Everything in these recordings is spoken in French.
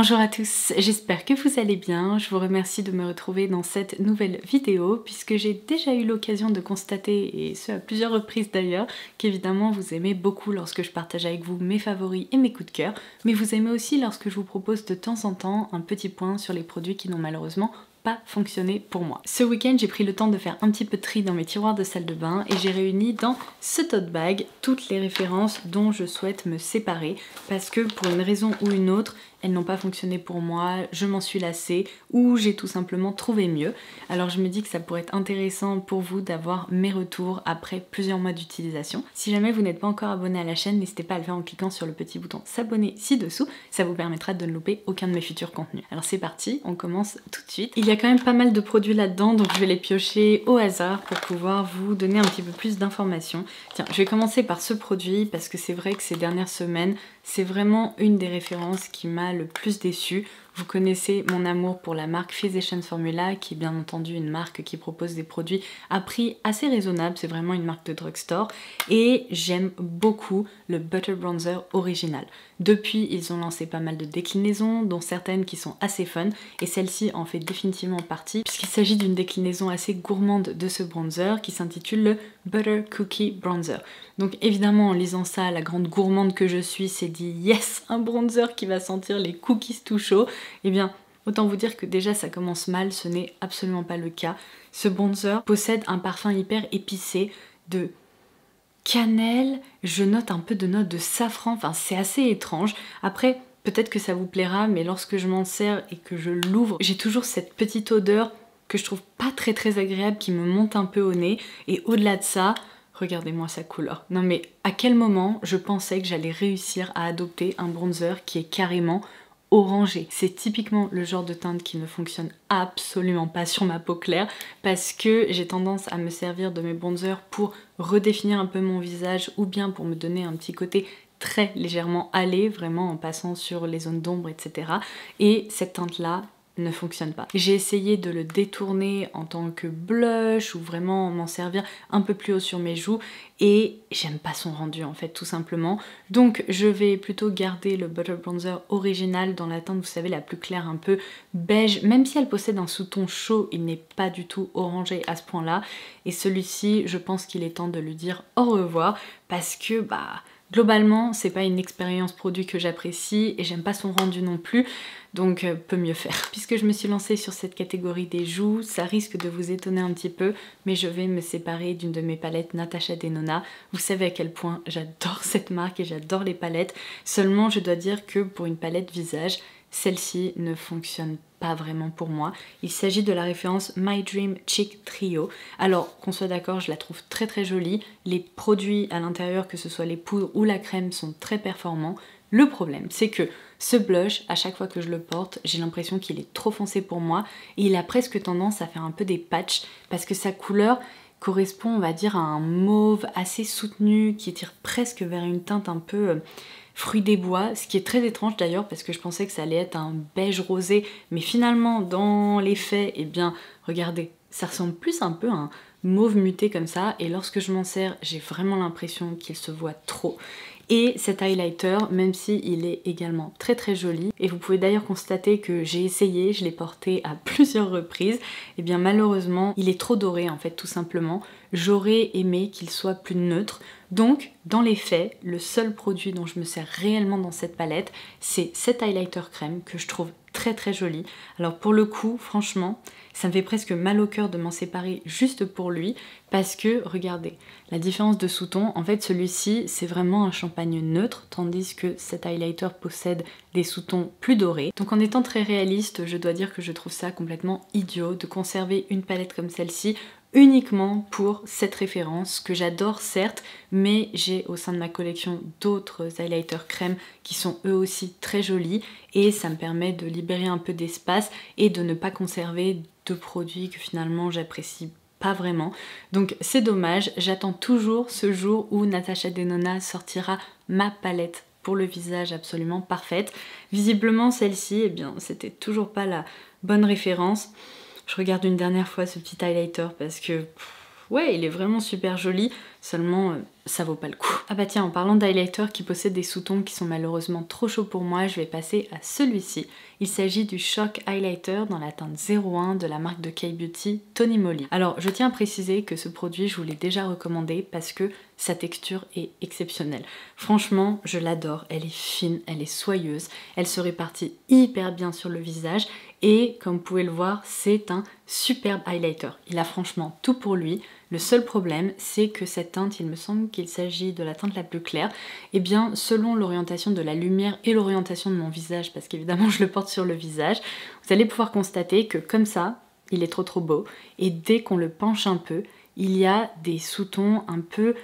Bonjour à tous, j'espère que vous allez bien. Je vous remercie de me retrouver dans cette nouvelle vidéo puisque j'ai déjà eu l'occasion de constater, et ce à plusieurs reprises d'ailleurs, qu'évidemment vous aimez beaucoup lorsque je partage avec vous mes favoris et mes coups de cœur, mais vous aimez aussi lorsque je vous propose de temps en temps un petit point sur les produits qui n'ont malheureusement pas fonctionné pour moi. Ce week-end, j'ai pris le temps de faire un petit peu de tri dans mes tiroirs de salle de bain et j'ai réuni dans ce tote bag toutes les références dont je souhaite me séparer parce que pour une raison ou une autre, elles n'ont pas fonctionné pour moi, je m'en suis lassée ou j'ai tout simplement trouvé mieux. Alors je me dis que ça pourrait être intéressant pour vous d'avoir mes retours après plusieurs mois d'utilisation. Si jamais vous n'êtes pas encore abonné à la chaîne, n'hésitez pas à le faire en cliquant sur le petit bouton s'abonner ci-dessous, ça vous permettra de ne louper aucun de mes futurs contenus. Alors c'est parti, on commence tout de suite. Il y a quand même pas mal de produits là-dedans, donc je vais les piocher au hasard pour pouvoir vous donner un petit peu plus d'informations. Tiens, je vais commencer par ce produit parce que c'est vrai que ces dernières semaines, c'est vraiment une des références qui m'a le plus déçue. Vous connaissez mon amour pour la marque Physicians Formula, qui est bien entendu une marque qui propose des produits à prix assez raisonnable, c'est vraiment une marque de drugstore, et j'aime beaucoup le Butter Bronzer original. Depuis, ils ont lancé pas mal de déclinaisons, dont certaines qui sont assez fun, et celle-ci en fait définitivement partie, puisqu'il s'agit d'une déclinaison assez gourmande de ce bronzer qui s'intitule le Butter Cookie Bronzer. Donc évidemment, en lisant ça, la grande gourmande que je suis s'est dit « Yes, un bronzer qui va sentir les cookies tout chaud !» Eh bien, autant vous dire que déjà ça commence mal, ce n'est absolument pas le cas. Ce bronzer possède un parfum hyper épicé de cannelle, je note un peu de notes de safran, enfin c'est assez étrange. Après, peut-être que ça vous plaira, mais lorsque je m'en sers et que je l'ouvre, j'ai toujours cette petite odeur que je trouve pas très agréable qui me monte un peu au nez. Et au-delà de ça, regardez-moi sa couleur. Non mais à quel moment je pensais que j'allais réussir à adopter un bronzer qui est carrément orangé. C'est typiquement le genre de teinte qui ne fonctionne absolument pas sur ma peau claire parce que j'ai tendance à me servir de mes bronzers pour redéfinir un peu mon visage ou bien pour me donner un petit côté très légèrement hâlé, vraiment en passant sur les zones d'ombre, etc. Et cette teinte-là ne fonctionne pas. J'ai essayé de le détourner en tant que blush ou vraiment m'en servir un peu plus haut sur mes joues et j'aime pas son rendu en fait tout simplement. Donc je vais plutôt garder le Butter Bronzer original dans la teinte, vous savez, la plus claire, un peu beige, même si elle possède un sous-ton chaud, il n'est pas du tout orangé à ce point-là. Et celui-ci, je pense qu'il est temps de lui dire au revoir parce que globalement, c'est pas une expérience produit que j'apprécie et j'aime pas son rendu non plus, donc peut mieux faire. Puisque je me suis lancée sur cette catégorie des joues, ça risque de vous étonner un petit peu, mais je vais me séparer d'une de mes palettes Natasha Denona. Vous savez à quel point j'adore cette marque et j'adore les palettes, seulement je dois dire que pour une palette visage, celle-ci ne fonctionne pas vraiment pour moi. Il s'agit de la référence My Dream Cheek Trio. Alors qu'on soit d'accord, je la trouve très jolie. Les produits à l'intérieur, que ce soit les poudres ou la crème, sont très performants. Le problème, c'est que ce blush, à chaque fois que je le porte, j'ai l'impression qu'il est trop foncé pour moi et il a presque tendance à faire un peu des patchs parce que sa couleur correspond, on va dire, à un mauve assez soutenu qui tire presque vers une teinte un peu fruit des bois, ce qui est très étrange d'ailleurs parce que je pensais que ça allait être un beige rosé, mais finalement dans les faits, eh bien regardez, ça ressemble plus un peu à un mauve muté comme ça, et lorsque je m'en sers, j'ai vraiment l'impression qu'il se voit trop. Et cet highlighter, même si il est également très joli, et vous pouvez d'ailleurs constater que j'ai essayé, je l'ai porté à plusieurs reprises, et bien malheureusement il est trop doré en fait tout simplement. J'aurais aimé qu'il soit plus neutre, donc dans les faits, le seul produit dont je me sers réellement dans cette palette, c'est cet highlighter crème que je trouve très joli. Alors pour le coup, franchement, ça me fait presque mal au cœur de m'en séparer juste pour lui parce que, regardez, la différence de sous-ton, en fait celui-ci c'est vraiment un champagne neutre tandis que cet highlighter possède des sous-tons plus dorés. Donc en étant très réaliste, je dois dire que je trouve ça complètement idiot de conserver une palette comme celle-ci uniquement pour cette référence que j'adore certes, mais j'ai au sein de ma collection d'autres highlighters crème qui sont eux aussi très jolis et ça me permet de libérer un peu d'espace et de ne pas conserver de produits que finalement j'apprécie pas vraiment. Donc c'est dommage, j'attends toujours ce jour où Natasha Denona sortira ma palette pour le visage absolument parfaite. Visiblement celle-ci, eh bien c'était toujours pas la bonne référence. Je regarde une dernière fois ce petit highlighter parce que ouais, il est vraiment super joli, seulement ça vaut pas le coup. Ah bah tiens, en parlant d'highlighter qui possède des sous-tons qui sont malheureusement trop chauds pour moi, je vais passer à celui-ci. Il s'agit du Shock Highlighter dans la teinte 01 de la marque de K-Beauty Tony Moly. Alors je tiens à préciser que ce produit, je vous l'ai déjà recommandé parce que sa texture est exceptionnelle. Franchement, je l'adore, elle est fine, elle est soyeuse, elle se répartit hyper bien sur le visage et comme vous pouvez le voir, c'est un superbe highlighter. Il a franchement tout pour lui. Le seul problème, c'est que cette teinte, il me semble qu'il s'agit de la teinte la plus claire, et bien selon l'orientation de la lumière et l'orientation de mon visage, parce qu'évidemment je le porte sur le visage, vous allez pouvoir constater que comme ça, il est trop beau, et dès qu'on le penche un peu, il y a des sous-tons un peu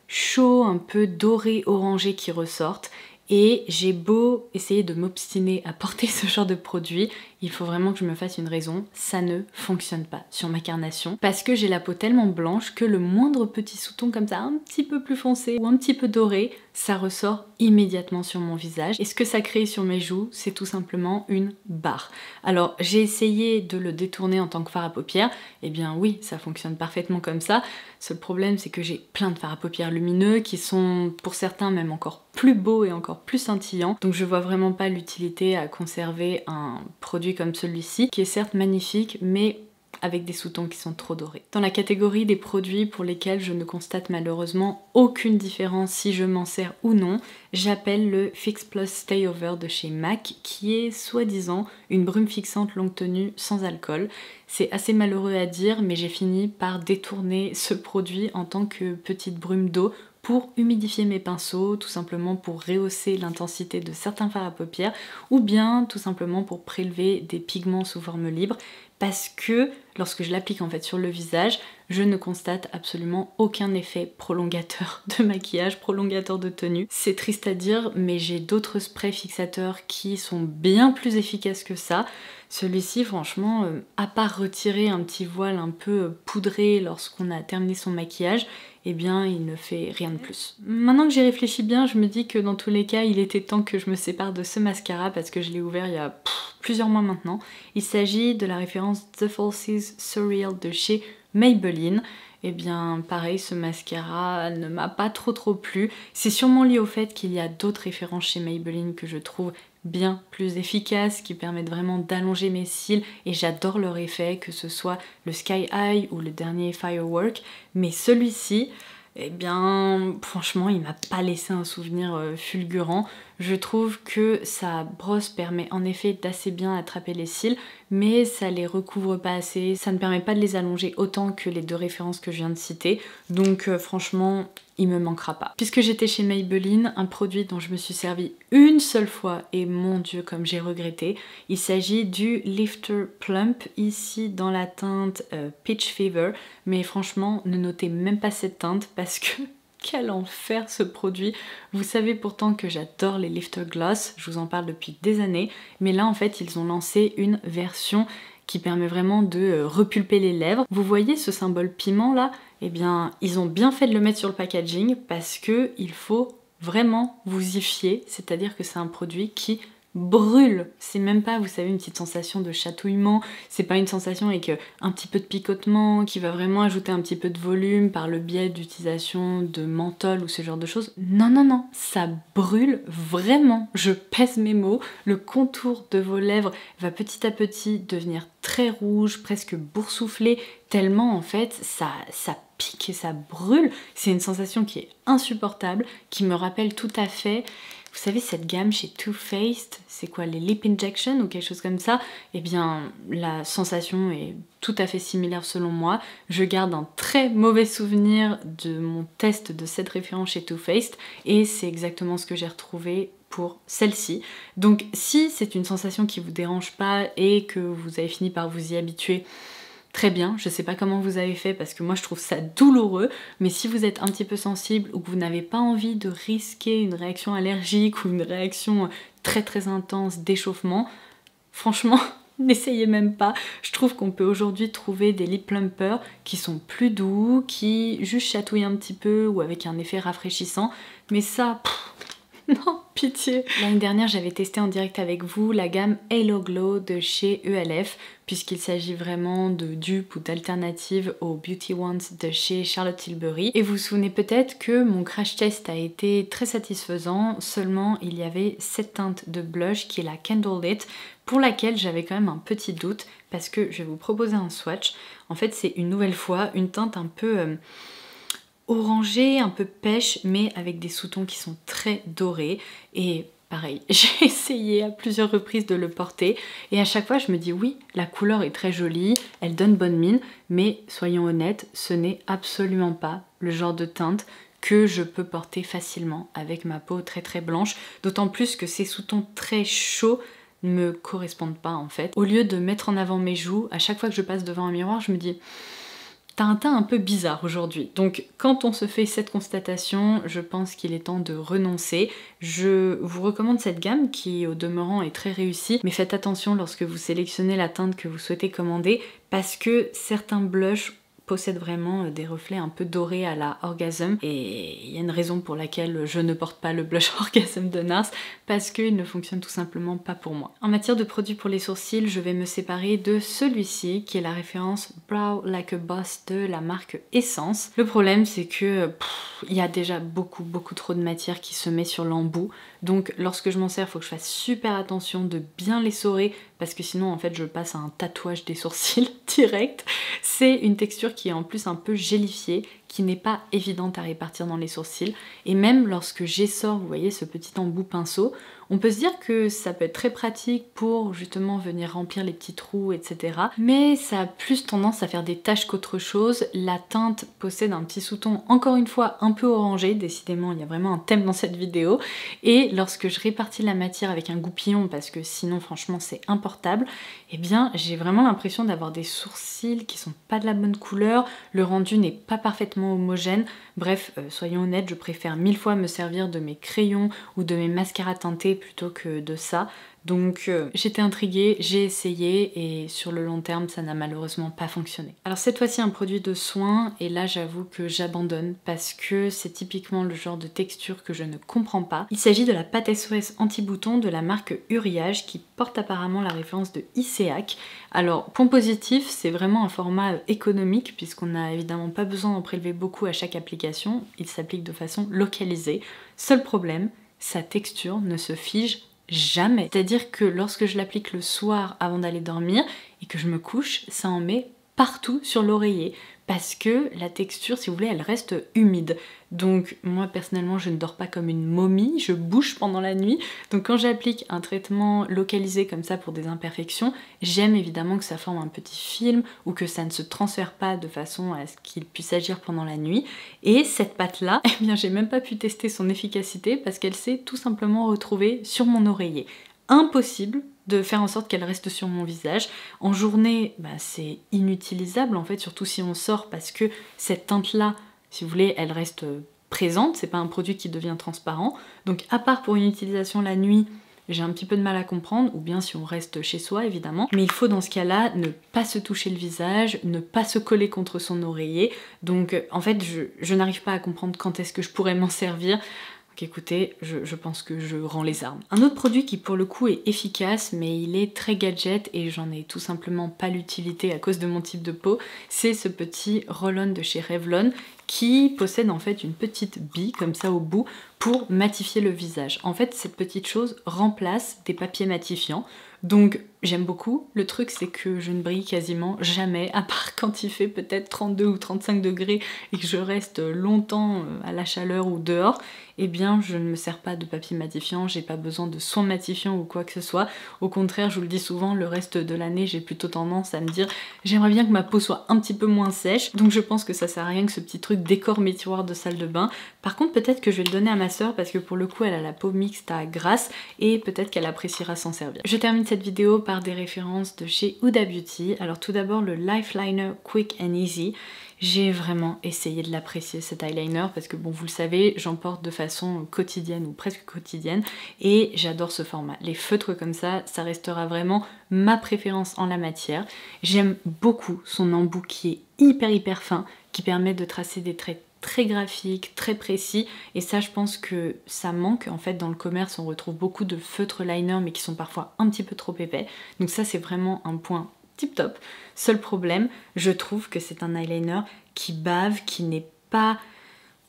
chauds, un peu dorés, orangés qui ressortent, et j'ai beau essayer de m'obstiner à porter ce genre de produit, il faut vraiment que je me fasse une raison, ça ne fonctionne pas sur ma carnation parce que j'ai la peau tellement blanche que le moindre petit sous-ton comme ça, un petit peu plus foncé ou un petit peu doré, ça ressort immédiatement sur mon visage et ce que ça crée sur mes joues, c'est tout simplement une barre. Alors j'ai essayé de le détourner en tant que fard à paupières, et bien oui, ça fonctionne parfaitement comme ça. Seul problème, c'est que j'ai plein de fards à paupières lumineux qui sont pour certains même encore plus beaux et encore plus scintillants, donc je vois vraiment pas l'utilité à conserver un produit comme celui-ci, qui est certes magnifique, mais avec des sous-tons qui sont trop dorés. Dans la catégorie des produits pour lesquels je ne constate malheureusement aucune différence si je m'en sers ou non, j'appelle le Fix Plus Stay Over de chez MAC, qui est soi-disant une brume fixante longue tenue sans alcool. C'est assez malheureux à dire, mais j'ai fini par détourner ce produit en tant que petite brume d'eau pour humidifier mes pinceaux, tout simplement pour rehausser l'intensité de certains fards à paupières, ou bien tout simplement pour prélever des pigments sous forme libre, parce que lorsque je l'applique en fait sur le visage, je ne constate absolument aucun effet prolongateur de maquillage, prolongateur de tenue. C'est triste à dire, mais j'ai d'autres sprays fixateurs qui sont bien plus efficaces que ça. Celui-ci, franchement, à part retirer un petit voile un peu poudré lorsqu'on a terminé son maquillage, eh bien il ne fait rien de plus. Maintenant que j'y réfléchis bien, je me dis que dans tous les cas, il était temps que je me sépare de ce mascara parce que je l'ai ouvert il y a plusieurs mois maintenant. Il s'agit de la référence The Falsies Surreal de chez Maybelline. Et bien pareil, ce mascara ne m'a pas trop plu. C'est sûrement lié au fait qu'il y a d'autres références chez Maybelline que je trouve bien plus efficaces, qui permettent vraiment d'allonger mes cils et j'adore leur effet, que ce soit le Sky High ou le dernier Firework, mais celui-ci, eh bien franchement il m'a pas laissé un souvenir fulgurant. Je trouve que sa brosse permet en effet d'assez bien attraper les cils, mais ça les recouvre pas assez, ça ne permet pas de les allonger autant que les deux références que je viens de citer, donc franchement il me manquera pas. Puisque j'étais chez Maybelline, un produit dont je me suis servi une seule fois, et mon dieu comme j'ai regretté, il s'agit du Lifter Plump, ici dans la teinte Peach Fever, mais franchement ne notez même pas cette teinte parce que quel enfer ce produit. Vous savez pourtant que j'adore les Lifter Gloss, je vous en parle depuis des années, mais là en fait ils ont lancé une version qui permet vraiment de repulper les lèvres. Vous voyez ce symbole piment là? Eh bien ils ont bien fait de le mettre sur le packaging parce que il faut vraiment vous y fier, c'est-à-dire que c'est un produit qui brûle. C'est même pas, vous savez, une petite sensation de chatouillement, c'est pas une sensation avec un petit peu de picotement qui va vraiment ajouter un petit peu de volume par le biais d'utilisation de menthol ou ce genre de choses. Non, non, non, ça brûle vraiment. Je pèse mes mots, le contour de vos lèvres va petit à petit devenir très rouge, presque boursouflé, tellement en fait ça pique et ça brûle. C'est une sensation qui est insupportable, qui me rappelle tout à fait, vous savez cette gamme chez Too Faced, c'est quoi, les Lip Injection ou quelque chose comme ça? Eh bien la sensation est tout à fait similaire selon moi. Je garde un très mauvais souvenir de mon test de cette référence chez Too Faced et c'est exactement ce que j'ai retrouvé pour celle-ci. Donc si c'est une sensation qui vous dérange pas et que vous avez fini par vous y habituer, très bien, je sais pas comment vous avez fait parce que moi je trouve ça douloureux, mais si vous êtes un petit peu sensible ou que vous n'avez pas envie de risquer une réaction allergique ou une réaction très intense d'échauffement, franchement n'essayez même pas. Je trouve qu'on peut aujourd'hui trouver des lip plumpers qui sont plus doux, qui juste chatouillent un petit peu ou avec un effet rafraîchissant, mais ça, Non, pitié. L'année dernière, j'avais testé en direct avec vous la gamme Halo Glow de chez ELF, puisqu'il s'agit vraiment de dupes ou d'alternatives aux Beauty Ones de chez Charlotte Tilbury. Et vous vous souvenez peut-être que mon crash test a été très satisfaisant, seulement il y avait cette teinte de blush qui est la Candlelit, pour laquelle j'avais quand même un petit doute, parce que je vais vous proposer un swatch. En fait, c'est une nouvelle fois une teinte un peu orangé, un peu pêche, mais avec des sous-tons qui sont très dorés. Et pareil, j'ai essayé à plusieurs reprises de le porter et à chaque fois je me dis oui, la couleur est très jolie, elle donne bonne mine, mais soyons honnêtes, ce n'est absolument pas le genre de teinte que je peux porter facilement avec ma peau très très blanche, d'autant plus que ces sous-tons très chauds ne me correspondent pas en fait. Au lieu de mettre en avant mes joues, à chaque fois que je passe devant un miroir, je me dis t'as un teint un peu bizarre aujourd'hui. Donc quand on se fait cette constatation, je pense qu'il est temps de renoncer. Je vous recommande cette gamme qui au demeurant est très réussie, mais faites attention lorsque vous sélectionnez la teinte que vous souhaitez commander parce que certains blushs possède vraiment des reflets un peu dorés à la Orgasm et il y a une raison pour laquelle je ne porte pas le blush Orgasm de NARS parce qu'il ne fonctionne tout simplement pas pour moi. En matière de produits pour les sourcils, je vais me séparer de celui-ci qui est la référence Brow Like a Boss de la marque Essence. Le problème c'est que il y a déjà beaucoup trop de matière qui se met sur l'embout, donc lorsque je m'en sers, il faut que je fasse super attention de bien l'essorer parce que sinon en fait je passe à un tatouage des sourcils direct. C'est une texture qui est en plus un peu gélifiée, qui n'est pas évidente à répartir dans les sourcils, et même lorsque j'essore, vous voyez ce petit embout pinceau, on peut se dire que ça peut être très pratique pour justement venir remplir les petits trous, etc. Mais ça a plus tendance à faire des taches qu'autre chose. La teinte possède un petit sous-ton, encore une fois, un peu orangé. Décidément, il y a vraiment un thème dans cette vidéo. Et lorsque je répartis la matière avec un goupillon, parce que sinon, franchement, c'est importable, eh bien, j'ai vraiment l'impression d'avoir des sourcils qui sont pas de la bonne couleur. Le rendu n'est pas parfaitement homogène. Bref, soyons honnêtes, je préfère 1000 fois me servir de mes crayons ou de mes mascaras teintés plutôt que de ça. Donc j'étais intriguée, j'ai essayé et sur le long terme ça n'a malheureusement pas fonctionné. Alors cette fois-ci un produit de soin et là j'avoue que j'abandonne parce que c'est typiquement le genre de texture que je ne comprends pas. Il s'agit de la pâte SOS anti-bouton de la marque Uriage qui porte apparemment la référence de ICEAC. Alors point positif, c'est vraiment un format économique puisqu'on n'a évidemment pas besoin d'en prélever beaucoup à chaque application, il s'applique de façon localisée. Seul problème, sa texture ne se fige jamais. C'est-à-dire que lorsque je l'applique le soir avant d'aller dormir et que je me couche, ça en met partout sur l'oreiller parce que la texture, si vous voulez, elle reste humide. Donc moi personnellement je ne dors pas comme une momie, je bouge pendant la nuit. Donc quand j'applique un traitement localisé comme ça pour des imperfections, j'aime évidemment que ça forme un petit film ou que ça ne se transfère pas de façon à ce qu'il puisse agir pendant la nuit. Et cette pâte là, eh bien j'ai même pas pu tester son efficacité parce qu'elle s'est tout simplement retrouvée sur mon oreiller. Impossible de faire en sorte qu'elle reste sur mon visage. En journée, c'est inutilisable en fait, surtout si on sort parce que cette teinte là, si vous voulez, elle reste présente, c'est pas un produit qui devient transparent. Donc à part pour une utilisation la nuit, j'ai un petit peu de mal à comprendre, ou bien si on reste chez soi évidemment. Mais il faut dans ce cas-là ne pas se toucher le visage, ne pas se coller contre son oreiller. Donc en fait, je n'arrive pas à comprendre quand est-ce que je pourrais m'en servir. Écoutez, je pense que je rends les armes. Un autre produit qui pour le coup est efficace mais il est très gadget et j'en ai tout simplement pas l'utilité à cause de mon type de peau, c'est ce petit roll-on de chez Revlon qui possède en fait une petite bille comme ça au bout pour matifier le visage. En fait cette petite chose remplace des papiers matifiants. Donc j'aime beaucoup, le truc c'est que je ne brille quasiment jamais, à part quand il fait peut-être 32 ou 35 degrés et que je reste longtemps à la chaleur ou dehors, eh bien je ne me sers pas de papier matifiant, j'ai pas besoin de soins matifiants ou quoi que ce soit. Au contraire, je vous le dis souvent, le reste de l'année j'ai plutôt tendance à me dire j'aimerais bien que ma peau soit un petit peu moins sèche, donc je pense que ça sert à rien que ce petit truc décore mes tiroirs de salle de bain. Par contre peut-être que je vais le donner à ma soeur parce que pour le coup elle a la peau mixte à grasse et peut-être qu'elle appréciera s'en servir. Je termine cette vidéo par des références de chez Huda Beauty. Alors tout d'abord le Lifeliner Quick and Easy. J'ai vraiment essayé de l'apprécier cet eyeliner parce que bon vous le savez j'en porte de façon quotidienne ou presque quotidienne et j'adore ce format. Les feutres comme ça restera vraiment ma préférence en la matière. J'aime beaucoup son embout qui est hyper fin, qui permet de tracer des traits très graphique, très précis, et ça je pense que ça manque en fait dans le commerce. On retrouve beaucoup de feutres liner mais qui sont parfois un petit peu trop épais, donc ça c'est vraiment un point tip top. Seul problème, je trouve que c'est un eyeliner qui bave, qui n'est pas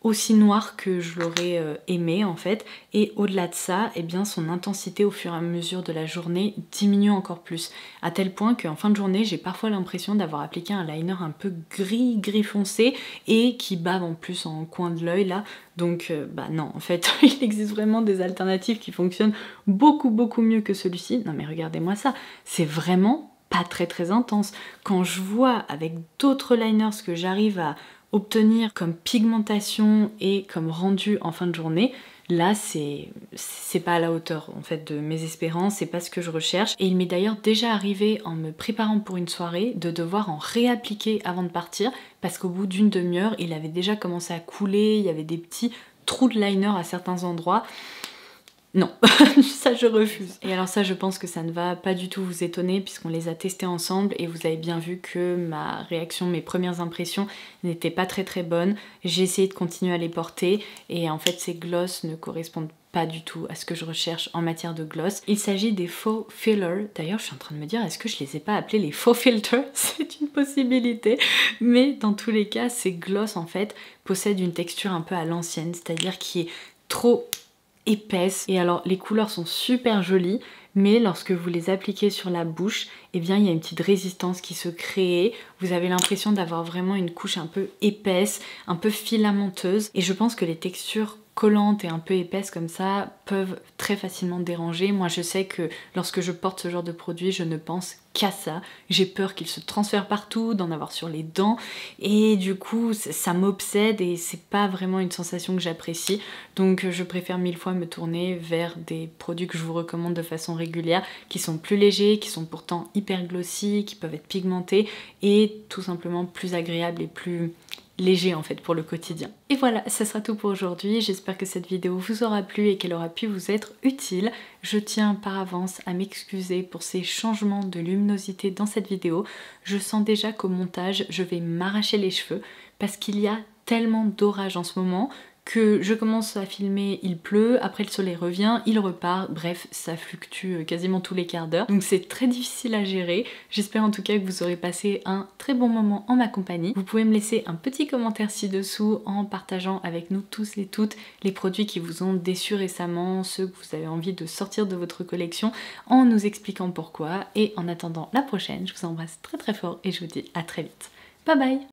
aussi noir que je l'aurais aimé en fait, et au-delà de ça, eh bien son intensité au fur et à mesure de la journée diminue encore plus, à tel point qu'en fin de journée j'ai parfois l'impression d'avoir appliqué un liner un peu gris foncé et qui bave en plus en coin de l'œil là, donc bah non, en fait il existe vraiment des alternatives qui fonctionnent beaucoup mieux que celui-ci. Non mais regardez-moi ça, c'est vraiment pas très intense. Quand je vois avec d'autres liners ce que j'arrive à obtenir comme pigmentation et comme rendu en fin de journée, là c'est pas à la hauteur en fait de mes espérances, c'est pas ce que je recherche. Et il m'est d'ailleurs déjà arrivé en me préparant pour une soirée de devoir en réappliquer avant de partir parce qu'au bout d'une demi-heure il avait déjà commencé à couler, il y avait des petits trous de liner à certains endroits. Non, ça je refuse. Et alors ça je pense que ça ne va pas du tout vous étonner puisqu'on les a testés ensemble et vous avez bien vu que ma réaction, mes premières impressions n'étaient pas très bonnes. J'ai essayé de continuer à les porter et en fait ces glosses ne correspondent pas du tout à ce que je recherche en matière de gloss. Il s'agit des faux fillers. D'ailleurs je suis en train de me dire est-ce que je les ai pas appelés les faux filters? C'est une possibilité. Mais dans tous les cas ces glosses en fait possèdent une texture un peu à l'ancienne, c'est-à-dire qui est trop épaisse. Et alors les couleurs sont super jolies mais lorsque vous les appliquez sur la bouche, eh bien il y a une petite résistance qui se crée. Vous avez l'impression d'avoir vraiment une couche un peu épaisse, un peu filamenteuse. Et je pense que les textures collantes et un peu épaisses comme ça peuvent très facilement déranger. Moi je sais que lorsque je porte ce genre de produit, je ne pense qu'à ça. J'ai peur qu'il se transfère partout, d'en avoir sur les dents et du coup ça m'obsède et c'est pas vraiment une sensation que j'apprécie. Donc je préfère 1000 fois me tourner vers des produits que je vous recommande de façon régulière, qui sont plus légers, qui sont pourtant hyper glossy, qui peuvent être pigmentés et tout simplement plus agréables et plus léger en fait pour le quotidien. Et voilà, ça sera tout pour aujourd'hui. J'espère que cette vidéo vous aura plu et qu'elle aura pu vous être utile. Je tiens par avance à m'excuser pour ces changements de luminosité dans cette vidéo. Je sens déjà qu'au montage, je vais m'arracher les cheveux parce qu'il y a tellement d'orage en ce moment que je commence à filmer, il pleut, après le soleil revient, il repart, bref, ça fluctue quasiment tous les quarts d'heure. Donc c'est très difficile à gérer. J'espère en tout cas que vous aurez passé un très bon moment en ma compagnie. Vous pouvez me laisser un petit commentaire ci-dessous en partageant avec nous tous et toutes les produits qui vous ont déçus récemment, ceux que vous avez envie de sortir de votre collection, en nous expliquant pourquoi. Et en attendant la prochaine, je vous embrasse très fort et je vous dis à très vite. Bye bye!